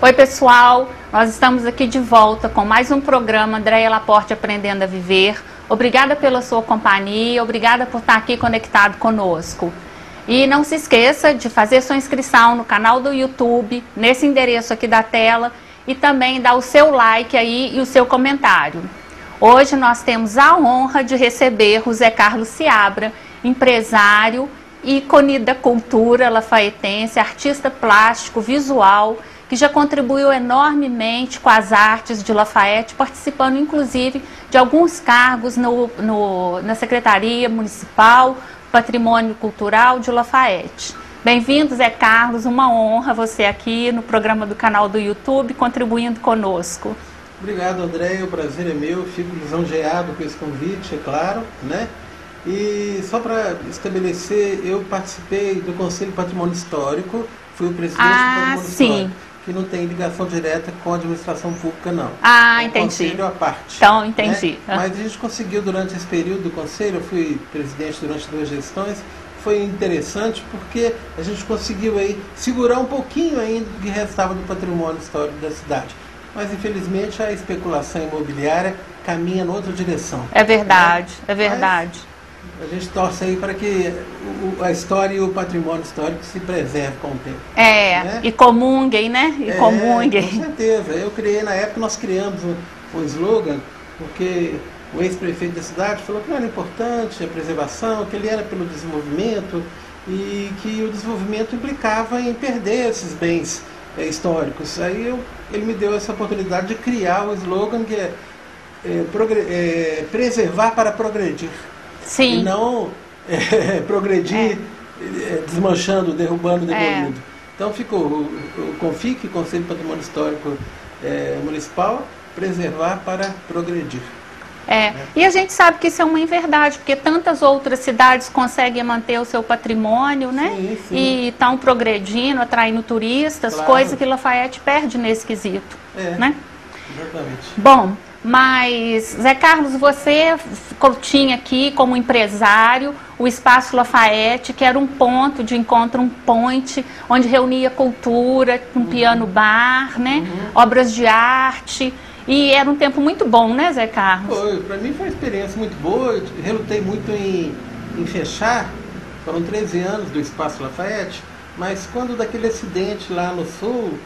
Oi pessoal, nós estamos aqui de volta com mais um programa Andréia Laporte Aprendendo a Viver. Obrigada pela sua companhia, obrigada por estar aqui conectado conosco. E não se esqueça de fazer sua inscrição no canal do YouTube, nesse endereço aqui da tela, e também dar o seu like aí e o seu comentário. Hoje nós temos a honra de receber o Zé Carlos Seabra, empresário, ícone da cultura lafaetense, artista plástico, visual, que já contribuiu enormemente com as artes de Lafayette, participando inclusive de alguns cargos na Secretaria Municipal Patrimônio Cultural de Lafayette. Bem-vindo, Zé Carlos, uma honra você aqui no programa do canal do YouTube, contribuindo conosco. Obrigado, André, o prazer é meu, fico lisonjeado com esse convite, é claro, né? E só para estabelecer, eu participei do Conselho Patrimônio Histórico, fui o presidente do Patrimônio Histórico, que não tem ligação direta com a administração pública, não. Entendi. Conselho à parte. Então, entendi. Né? Mas a gente conseguiu, durante esse período do Conselho, eu fui presidente durante 2 gestões, foi interessante porque a gente conseguiu aí segurar um pouquinho ainda do que restava do patrimônio histórico da cidade. Mas, infelizmente, a especulação imobiliária caminha em outra direção. É verdade, né? É verdade. Mas a gente torce aí para que a história e o patrimônio histórico se preservem com o tempo. Né? E comunguem, né? E comunguem. Com certeza. Eu criei, na época, nós criamos um slogan, porque o ex-prefeito da cidade falou que não era importante a preservação, que ele era pelo desenvolvimento e que o desenvolvimento implicava em perder esses bens históricos. Aí ele me deu essa oportunidade de criar o slogan que é preservar para progredir. Sim. E não progredir desmanchando, derrubando, demolindo. Então ficou o CONFIC, Conselho de Patrimônio Histórico Municipal, preservar para progredir. E a gente sabe que isso é uma inverdade, porque tantas outras cidades conseguem manter o seu patrimônio, né? Sim, sim. E estão progredindo, atraindo turistas, claro. Coisa que Lafayette perde nesse quesito. Né? Exatamente. Bom, mas, Zé Carlos, você tinha aqui como empresário o Espaço Lafayette, que era um ponto de encontro, um point, onde reunia cultura, um piano bar, né? Obras de arte. E era um tempo muito bom, né, Zé Carlos? Foi, para mim foi uma experiência muito boa, eu relutei muito em fechar, foram 13 anos do Espaço Lafayette, mas quando daquele acidente lá no sul,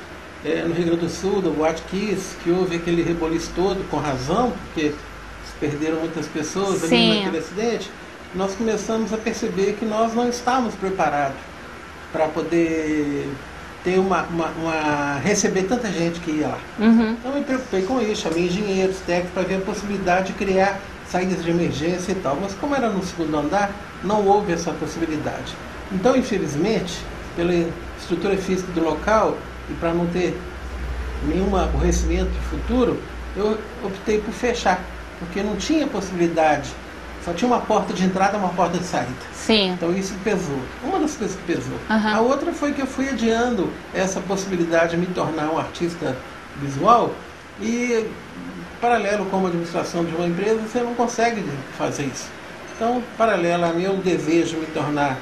no Rio Grande do Sul, do Boate Kiss, que houve aquele reboliço todo, com razão, porque se perderam muitas pessoas ali naquele acidente, nós começamos a perceber que nós não estávamos preparados para poder ter receber tanta gente que ia lá. Então eu me preocupei com isso, chamei engenheiros, técnicos, para ver a possibilidade de criar saídas de emergência e tal. Mas como era no segundo andar, não houve essa possibilidade. Então, infelizmente, pela estrutura física do local e para não ter nenhum aborrecimento futuro, eu optei por fechar, porque não tinha possibilidade. Só tinha uma porta de entrada e uma porta de saída. Sim. Então isso pesou. Uma das coisas que pesou. A outra foi que eu fui adiando essa possibilidade de me tornar um artista visual e, paralelo com a administração de uma empresa, você não consegue fazer isso. Então, paralelo a meu desejo de me tornar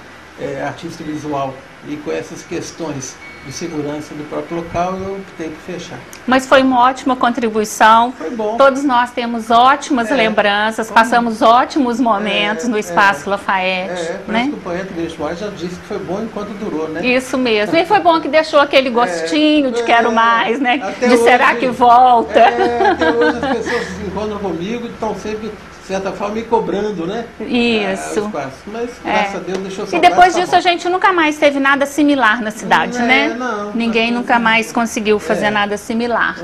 artista visual e com essas questões de segurança do próprio local, eu optei por fechar. Mas foi uma ótima contribuição. Foi bom. Todos nós temos ótimas lembranças, passamos ótimos momentos no Espaço Lafayette. Parece que o poeta Grisho Moraes já disse que foi bom enquanto durou, né? Isso mesmo. E foi bom que deixou aquele gostinho de quero mais, né? Até de hoje, será que volta? Até hoje as pessoas se encontram comigo e estão sempre, de certa forma, me cobrando, né? Isso. Mas, graças a Deus, deixou saudade. E depois disso a gente nunca mais teve nada similar na cidade, né? Não, ninguém nunca mais conseguiu fazer nada similar.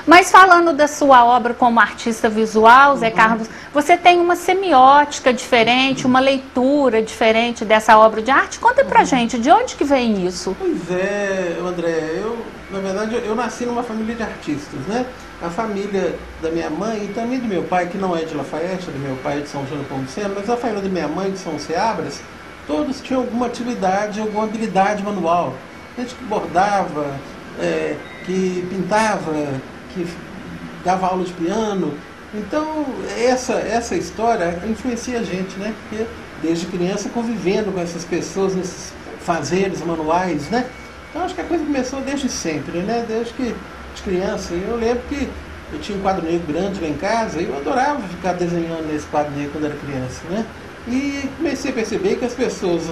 Mas falando da sua obra como artista visual, Zé Carlos, você tem uma semiótica diferente, uma leitura diferente dessa obra de arte. Conta pra gente, de onde que vem isso? Pois é, André, na verdade, eu nasci numa família de artistas, né? A família da minha mãe e também do meu pai, que não é de Lafayette, do meu pai é de São João do Pomuceno, mas a família da minha mãe, de São Seabras, todos tinham alguma atividade, alguma habilidade manual. Gente que bordava, que pintava, que dava aula de piano. Então, essa história influencia a gente, né? Porque desde criança convivendo com essas pessoas, nesses fazeres manuais, né? Então, acho que a coisa começou desde sempre, né? Desde que de criança. E eu lembro que eu tinha um quadro negro grande lá em casa e eu adorava ficar desenhando nesse quadro negro quando era criança, né? E comecei a perceber que as pessoas,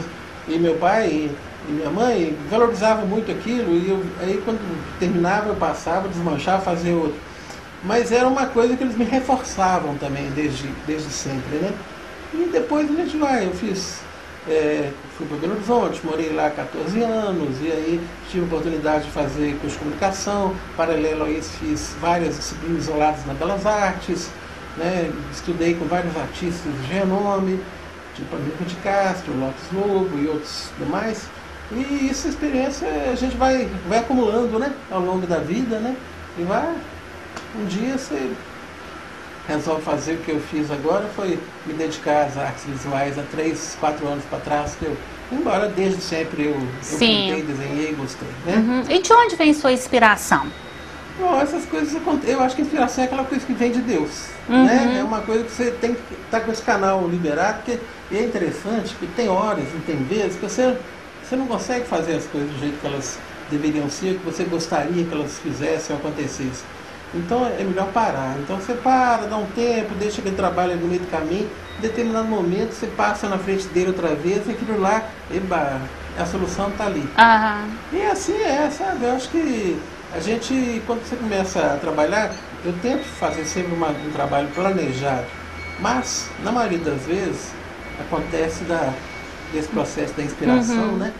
e meu pai e minha mãe, valorizavam muito aquilo. E aí quando terminava eu passava, desmanchava, fazia outro. Mas era uma coisa que eles me reforçavam também desde sempre, né? E depois a gente vai, eu fui para Belo Horizonte, morei lá 14 anos, e aí tive a oportunidade de fazer curso de comunicação. Paralelo a isso, fiz várias disciplinas isoladas na Belas Artes, né? Estudei com vários artistas de renome, tipo Américo de Castro, Lopes Lobo e outros demais. E essa experiência a gente vai acumulando, né? Ao longo da vida, né? E um dia você resolve fazer o que eu fiz agora, foi me dedicar às artes visuais há 3, 4 anos para trás, que embora desde sempre eu pintei, desenhei e gostei, né? Uhum. E de onde vem sua inspiração? Bom, essas coisas acontecem. Eu acho que a inspiração é aquela coisa que vem de Deus, né? É uma coisa que você tem que estar com esse canal liberado, porque é interessante que tem horas e tem vezes que você não consegue fazer as coisas do jeito que elas deveriam ser, que você gostaria que elas fizessem ou acontecessem. Então é melhor parar. Então você para, dá um tempo, deixa aquele trabalho no meio do caminho, em determinado momento você passa na frente dele outra vez, e aquilo lá, a solução está ali. E assim sabe? Eu acho que a gente, quando você começa a trabalhar, eu tento fazer sempre um trabalho planejado, mas na maioria das vezes acontece desse processo da inspiração, né?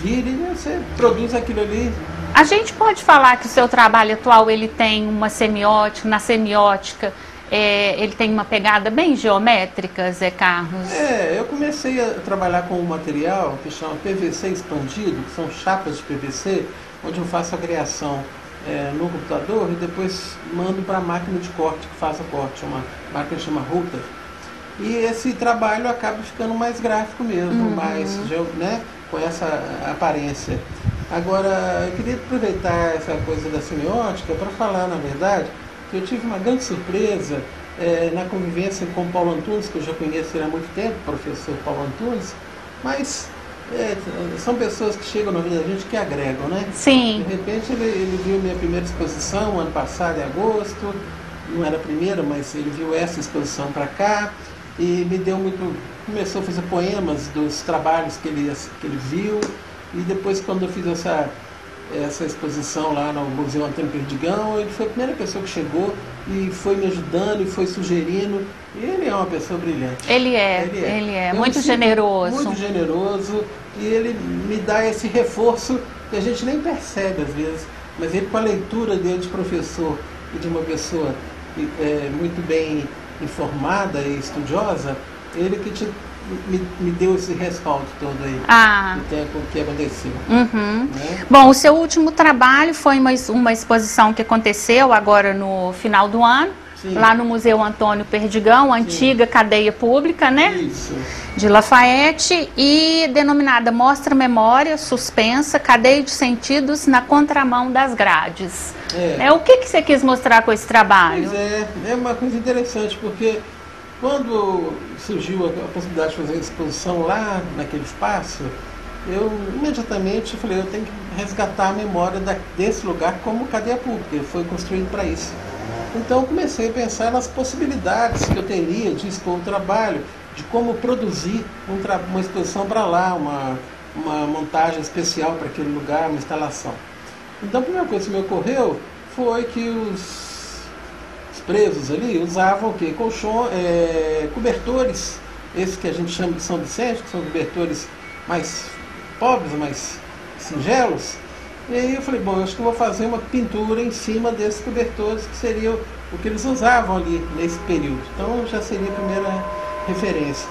Vira e você produz aquilo ali. A gente pode falar que o seu trabalho atual ele tem uma semiótica, na semiótica ele tem uma pegada bem geométrica, Zé Carlos? Eu comecei a trabalhar com um material que chama PVC expandido, que são chapas de PVC, onde eu faço a criação no computador e depois mando para a máquina de corte que faz o corte, uma máquina que chama Router. E esse trabalho acaba ficando mais gráfico mesmo, mais, né, com essa aparência. Agora, eu queria aproveitar essa coisa da semiótica para falar, na verdade, que eu tive uma grande surpresa na convivência com o Paulo Antunes, que eu já conheço há muito tempo, o professor Paulo Antunes, mas são pessoas que chegam na vida da gente que agregam, né? Sim. De repente ele viu minha primeira exposição ano passado, em agosto, não era a primeira, mas ele viu essa exposição para cá, e me deu começou a fazer poemas dos trabalhos que ele viu, e depois quando eu fiz essa exposição lá no Museu Antônio Perdigão, ele foi a primeira pessoa que chegou e foi me ajudando e foi sugerindo, e ele é uma pessoa brilhante. Ele é muito generoso. Muito generoso, e ele me dá esse reforço que a gente nem percebe às vezes, mas ele, com a leitura dele de professor e de uma pessoa muito bem informada e estudiosa, ele que me deu esse respaldo todo aí do tempo que aconteceu. Né? Bom, o seu último trabalho foi uma exposição que aconteceu agora no final do ano, lá no Museu Antônio Perdigão, antiga cadeia pública, né? Isso. De Lafayette, e denominada Mostra Memória Suspensa, Cadeia de Sentidos na Contramão das Grades. O que você quis mostrar com esse trabalho? Pois é uma coisa interessante, porque quando surgiu a possibilidade de fazer a exposição lá naquele espaço, eu imediatamente falei, eu tenho que resgatar a memória desse lugar como cadeia pública, ele foi construído para isso. Então comecei a pensar nas possibilidades que eu teria de expor o trabalho, de como produzir uma exposição para lá, uma montagem especial para aquele lugar, uma instalação. Então a primeira coisa que me ocorreu foi que os presos ali usavam o quê? Cobertores, esses que a gente chama de São Vicente, que são cobertores mais pobres, mais singelos. E aí eu falei, bom, eu acho que eu vou fazer uma pintura em cima desses cobertores, que seria o que eles usavam ali nesse período. Então já seria a primeira referência.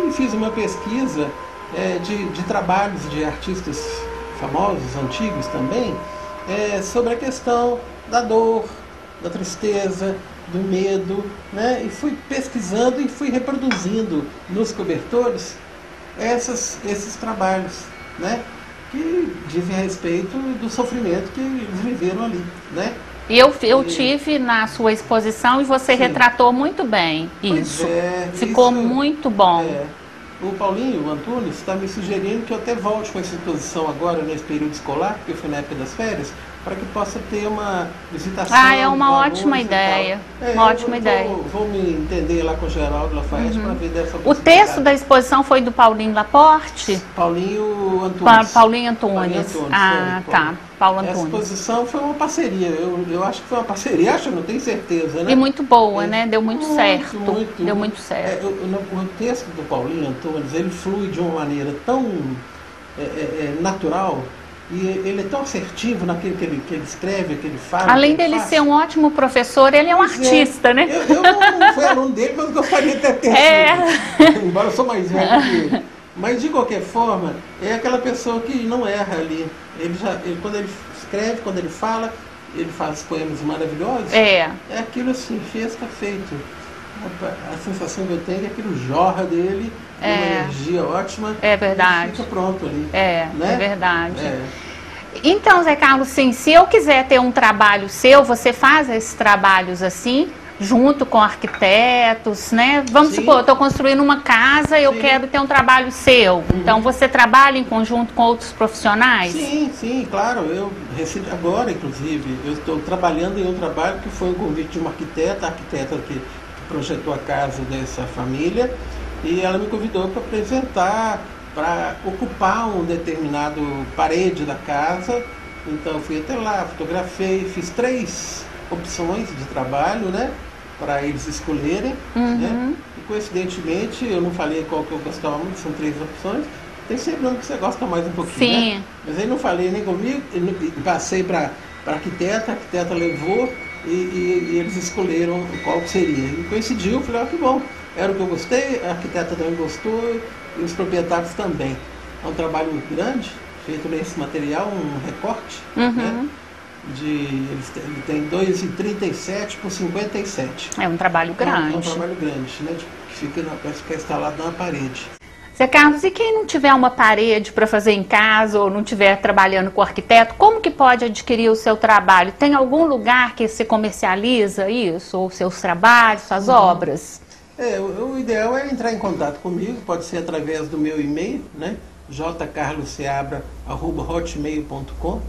E fiz uma pesquisa de trabalhos de artistas famosos, antigos também, sobre a questão da dor, da tristeza, do medo, né? E fui pesquisando e fui reproduzindo nos cobertores esses trabalhos, né? Que dizem a respeito do sofrimento que eles viveram ali, né? E eu tive na sua exposição e você retratou muito bem isso. Ficou muito bom. O Paulinho, o Antunes, está me sugerindo que eu até volte com essa exposição agora, nesse período escolar, porque eu fui na época das férias, para que possa ter uma visitação. Ah, é uma ótima ideia. Uma ótima ideia. Vou me entender lá com o Geraldo Lafayette para ver dessa O texto da exposição foi do Paulinho Laporte? Paulinho Antunes. Paulinho Antunes. Ah, tá. Paulo Antunes. Essa exposição foi uma parceria. Eu acho que foi uma parceria, não tenho certeza, né? E muito boa, né? Deu muito certo. Deu muito certo. O texto do Paulinho Antunes, ele flui de uma maneira tão natural. E ele é tão assertivo naquilo que ele escreve, que ele fala. Além dele ser um ótimo professor, ele é um artista, né? Eu não fui aluno dele, mas gostaria de ter sido. Embora eu sou mais velho que ele. Mas, de qualquer forma, é aquela pessoa que não erra ali. Quando ele escreve, quando ele fala, ele faz poemas maravilhosos. É aquilo assim, fez, está feito. A sensação que eu tenho é que aquilo jorra dele, uma energia ótima. É verdade. E fica pronto ali. É verdade. Então, Zé Carlos, sim, se eu quiser ter um trabalho seu, você faz esses trabalhos assim, junto com arquitetos, né? Vamos supor, eu estou construindo uma casa e eu quero ter um trabalho seu. Então, você trabalha em conjunto com outros profissionais? Sim, claro. Eu recebi agora, inclusive, eu estou trabalhando em um trabalho que foi o convite de uma arquiteta, que projetou a casa dessa família, e ela me convidou para apresentar, para ocupar um determinado parede da casa. Então eu fui até lá, fotografei, fiz 3 opções de trabalho, né, para eles escolherem, né? E coincidentemente eu não falei qual que eu gostava muito, são 3 opções. Tem sempre um que você gosta mais um pouquinho, né? Mas aí não falei nem comigo, passei para a arquiteta levou. E eles escolheram qual que seria. E coincidiu, falei, que bom, era o que eu gostei, a arquiteta também gostou e os proprietários também. É um trabalho grande, feito nesse material, um recorte, né? Ele tem 2,37 por 57. É um trabalho grande. É um trabalho grande, né? Que fica instalado na parede. Zé Carlos, e quem não tiver uma parede para fazer em casa ou não estiver trabalhando com arquiteto, como que pode adquirir o seu trabalho? Tem algum lugar que se comercializa isso? Ou seus trabalhos, suas obras? O ideal é entrar em contato comigo, pode ser através do meu e-mail, né? jcarlosseabra@hotmail.com.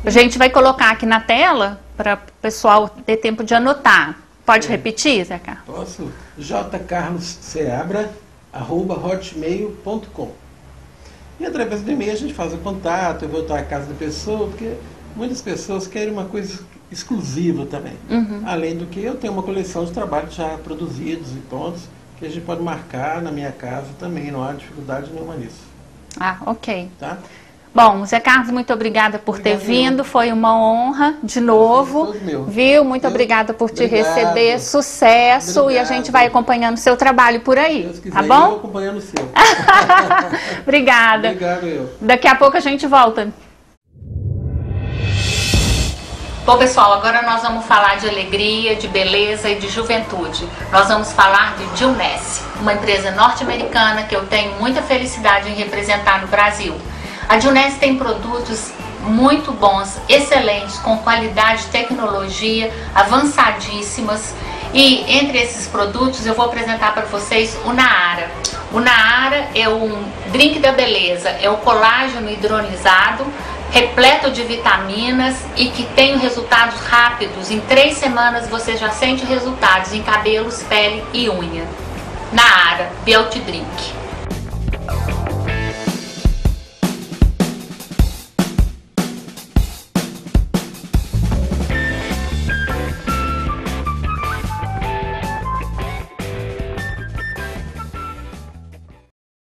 A gente vai colocar aqui na tela para o pessoal ter tempo de anotar. Pode repetir, Zé Carlos? Posso. jcarlosseabra@hotmail.com. E através do e-mail a gente faz o contato, eu vou estar à casa da pessoa, porque muitas pessoas querem uma coisa exclusiva também. Além do que eu tenho uma coleção de trabalhos já produzidos e prontos, que a gente pode marcar na minha casa também, não há dificuldade nenhuma nisso. Ah, ok. Tá? Bom, Zé Carlos, muito obrigada por ter vindo, foi uma honra de novo, viu? Muito obrigada por te receber, sucesso, e a gente vai acompanhando o seu trabalho por aí, tá bom? Eu acompanhando o seu. Obrigada. Obrigado, eu. Daqui a pouco a gente volta. Bom, pessoal, agora nós vamos falar de alegria, de beleza e de juventude. Nós vamos falar de Gilness, uma empresa norte-americana que eu tenho muita felicidade em representar no Brasil. A Gilness tem produtos muito bons, excelentes, com qualidade, tecnologia, avançadíssimas. E entre esses produtos eu vou apresentar para vocês o Naara. O Naara é um drink da beleza, é o colágeno hidronizado, repleto de vitaminas e que tem resultados rápidos. Em 3 semanas você já sente resultados em cabelos, pele e unha. Naara Beauty Drink.